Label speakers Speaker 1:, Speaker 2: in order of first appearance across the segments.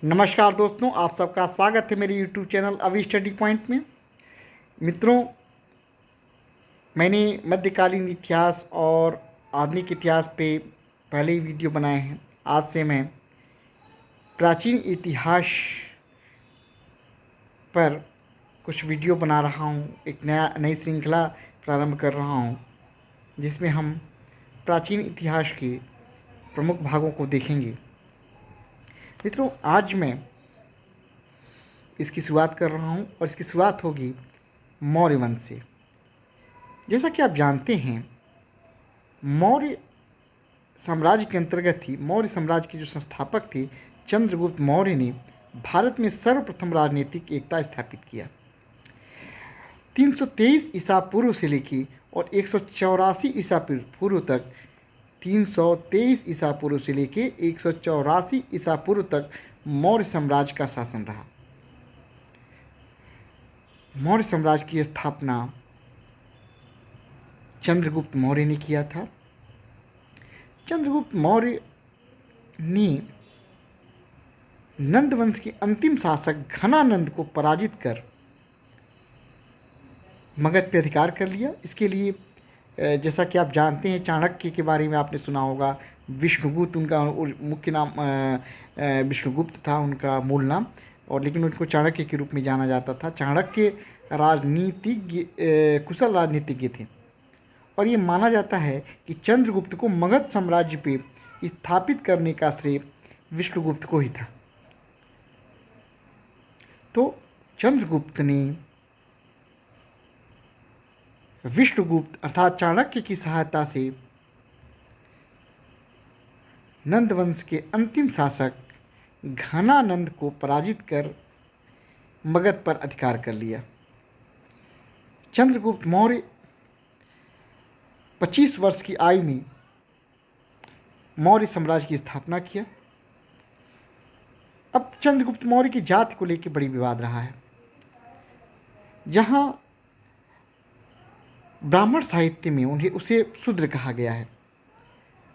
Speaker 1: नमस्कार दोस्तों, आप सबका स्वागत है मेरे YouTube चैनल अभी स्टडी पॉइंट में। मित्रों, मैंने मध्यकालीन इतिहास और आधुनिक इतिहास पे पहले ही वीडियो बनाए हैं। आज से मैं प्राचीन इतिहास पर कुछ वीडियो बना रहा हूँ। एक नई श्रृंखला प्रारंभ कर रहा हूँ जिसमें हम प्राचीन इतिहास के प्रमुख भागों को देखेंगे। मित्रों, आज मैं इसकी शुरुआत कर रहा हूँ और इसकी शुरुआत होगी मौर्य वंश से। जैसा कि आप जानते हैं, मौर्य साम्राज्य के अंतर्गत ही मौर्य साम्राज्य के जो संस्थापक थे चंद्रगुप्त मौर्य ने भारत में सर्वप्रथम राजनीतिक एकता स्थापित किया। 323 ईसा पूर्व से लेकर और 184 ईसा पूर्व तक 323 ईसा पूर्व से लेकर 184 ईसा पूर्व तक मौर्य साम्राज्य का शासन रहा। मौर्य साम्राज्य की स्थापना चंद्रगुप्त मौर्य ने किया था। चंद्रगुप्त मौर्य ने नंद वंश के अंतिम शासक घनानंद को पराजित कर मगध पर अधिकार कर लिया। इसके लिए जैसा कि आप जानते हैं, चाणक्य के बारे में आपने सुना होगा। विष्णुगुप्त उनका मुख्य नाम विष्णुगुप्त था, उनका मूल नाम, और लेकिन उनको चाणक्य के रूप में जाना जाता था। चाणक्य राजनीतिज्ञ कुशल राजनीतिज्ञ थे और ये माना जाता है कि चंद्रगुप्त को मगध साम्राज्य पे स्थापित करने का श्रेय विष्णुगुप्त को ही था। तो चंद्रगुप्त ने विष्णुगुप्त अर्थात चाणक्य की सहायता से नंद वंश के अंतिम शासक घनानंद को पराजित कर मगध पर अधिकार कर लिया। चंद्रगुप्त मौर्य 25 वर्ष की आयु में मौर्य साम्राज्य की स्थापना किया। अब चंद्रगुप्त मौर्य की जाति को लेकर बड़ी विवाद रहा है। जहां ब्राह्मण साहित्य में उसे शूद्र कहा गया है।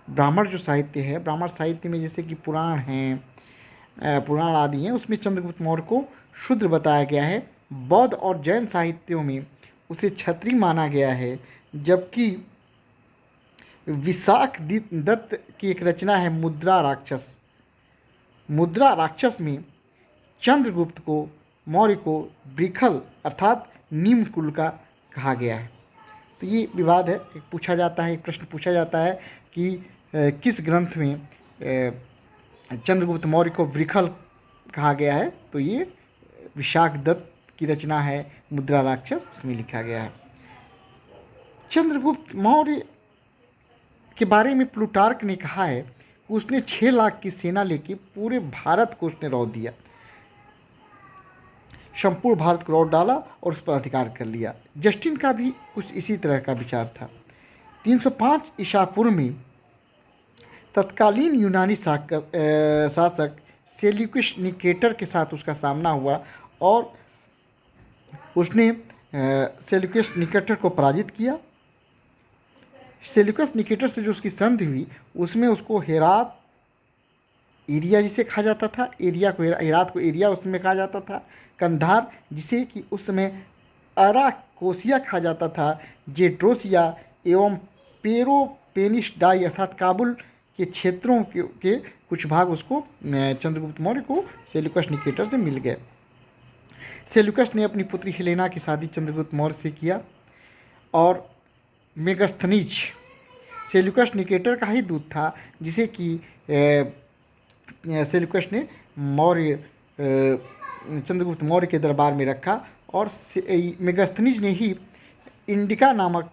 Speaker 1: ब्राह्मण जो साहित्य है, ब्राह्मण साहित्य में जैसे कि पुराण हैं, पुराण आदि हैं, उसमें चंद्रगुप्त मौर्य को शूद्र बताया गया है। बौद्ध और जैन साहित्यों में उसे क्षत्रिय माना गया है। जबकि विशाख दत्त की एक रचना है मुद्रा राक्षस। मुद्रा राक्षस में चंद्रगुप्त को मौर्य को वृखल अर्थात निम्न कुल का कहा गया है। तो ये विवाद है। एक प्रश्न पूछा जाता है कि किस ग्रंथ में चंद्रगुप्त मौर्य को वृखल कहा गया है। तो ये विशाख दत्त की रचना है मुद्रा राक्षस, उसमें लिखा गया है। चंद्रगुप्त मौर्य के बारे में प्लूटार्क ने कहा है कि उसने 6 लाख की सेना लेके पूरे भारत को उसने रौंद दिया, संपूर्ण भारत को रौंद डाला और उस पर अधिकार कर लिया। जस्टिन का भी कुछ इसी तरह का विचार था। 305 ईसा पूर्व में तत्कालीन यूनानी शासक सेल्यूकस निकेटर के साथ उसका सामना हुआ और उसने सेल्यूकस निकेटर को पराजित किया। सेल्यूकस निकेटर से जो उसकी संधि हुई उसमें उसको हेरात एरिया जिसे कहा जाता था, हेरात को एरिया उसमें कहा जाता था, कंधार जिसे कि उस समय अराकोसिया कहा जाता था, जेड्रोसिया एवं पेरोपेनिसडाई अर्थात काबुल के क्षेत्रों के कुछ भाग उसको चंद्रगुप्त मौर्य को सेल्यूकस निकेटर से मिल गए। सेल्यूकस ने अपनी पुत्री हेलेना की शादी चंद्रगुप्त मौर्य से किया और मेगस्थनीज सेल्यूकस निकेटर का ही दूत था, जिसे कि सेल्यूकस ने चंद्रगुप्त मौर्य के दरबार में रखा और मेगस्थनीज ने ही इंडिका नामक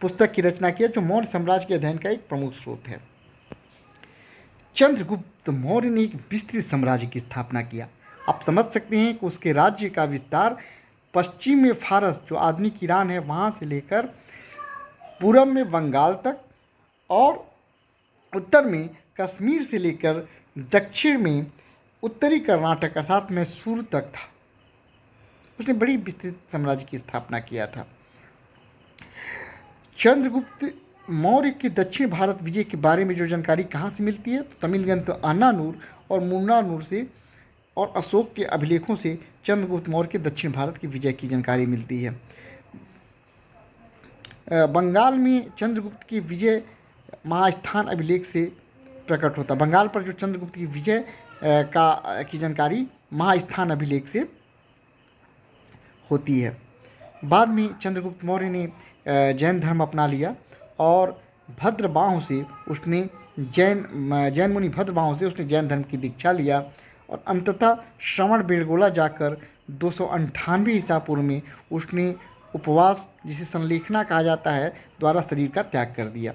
Speaker 1: पुस्तक की रचना किया, जो मौर्य साम्राज्य के अध्ययन का एक प्रमुख स्रोत है। चंद्रगुप्त मौर्य ने एक विस्तृत साम्राज्य की स्थापना किया। आप समझ सकते हैं कि उसके राज्य का विस्तार पश्चिम में फारस जो आधुनिक ईरान है वहाँ से लेकर पूरब में बंगाल तक और उत्तर में कश्मीर से लेकर दक्षिण में उत्तरी कर्नाटक अर्थात मैसूर तक था। उसने बड़ी विस्तृत साम्राज्य की स्थापना किया था। चंद्रगुप्त मौर्य के दक्षिण भारत विजय के बारे में जो जानकारी कहाँ से मिलती है, तो तमिल ग्रंथ अन्नानूर और मुन्नानूर से और अशोक के अभिलेखों से चंद्रगुप्त मौर्य के दक्षिण भारत की विजय की जानकारी मिलती है। बंगाल में चंद्रगुप्त की विजय महास्थान अभिलेख से प्रकट होता है। बंगाल पर जो चंद्रगुप्त की विजय की जानकारी महास्थान अभिलेख से होती है। बाद में चंद्रगुप्त मौर्य ने जैन धर्म अपना लिया और भद्रबाहु से उसने जैन मुनि भद्रबाहु से उसने जैन धर्म की दीक्षा लिया और अंततः श्रवण बेलगोला जाकर 298 ईसा पूर्व में उसने उपवास, जिसे संलेखना कहा जाता है, द्वारा शरीर का त्याग कर दिया।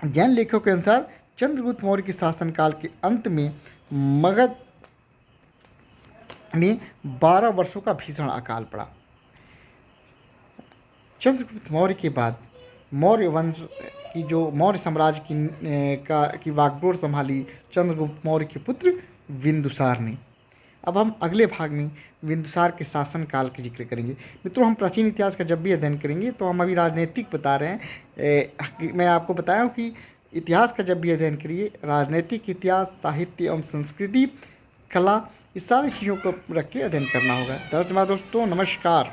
Speaker 1: जैन लेखों के अनुसार चंद्रगुप्त मौर्य के शासनकाल के अंत में मगध में 12 वर्षों का भीषण अकाल पड़ा। चंद्रगुप्त मौर्य के बाद मौर्य वंश की जो मौर्य साम्राज्य की वागडोर संभाली चंद्रगुप्त मौर्य के पुत्र बिंदुसार ने। अब हम अगले भाग में बिंदुसार के शासनकाल के जिक्र करेंगे। मित्रों, हम प्राचीन इतिहास का जब भी अध्ययन करेंगे तो हम अभी राजनीतिक बता रहे हैं। मैं आपको बताया हूँ कि इतिहास का जब भी अध्ययन करिए, राजनीतिक इतिहास, साहित्य एवं संस्कृति, कला, इस सारी चीज़ों को रख के अध्ययन करना होगा। धन्यवाद दोस्तों, नमस्कार।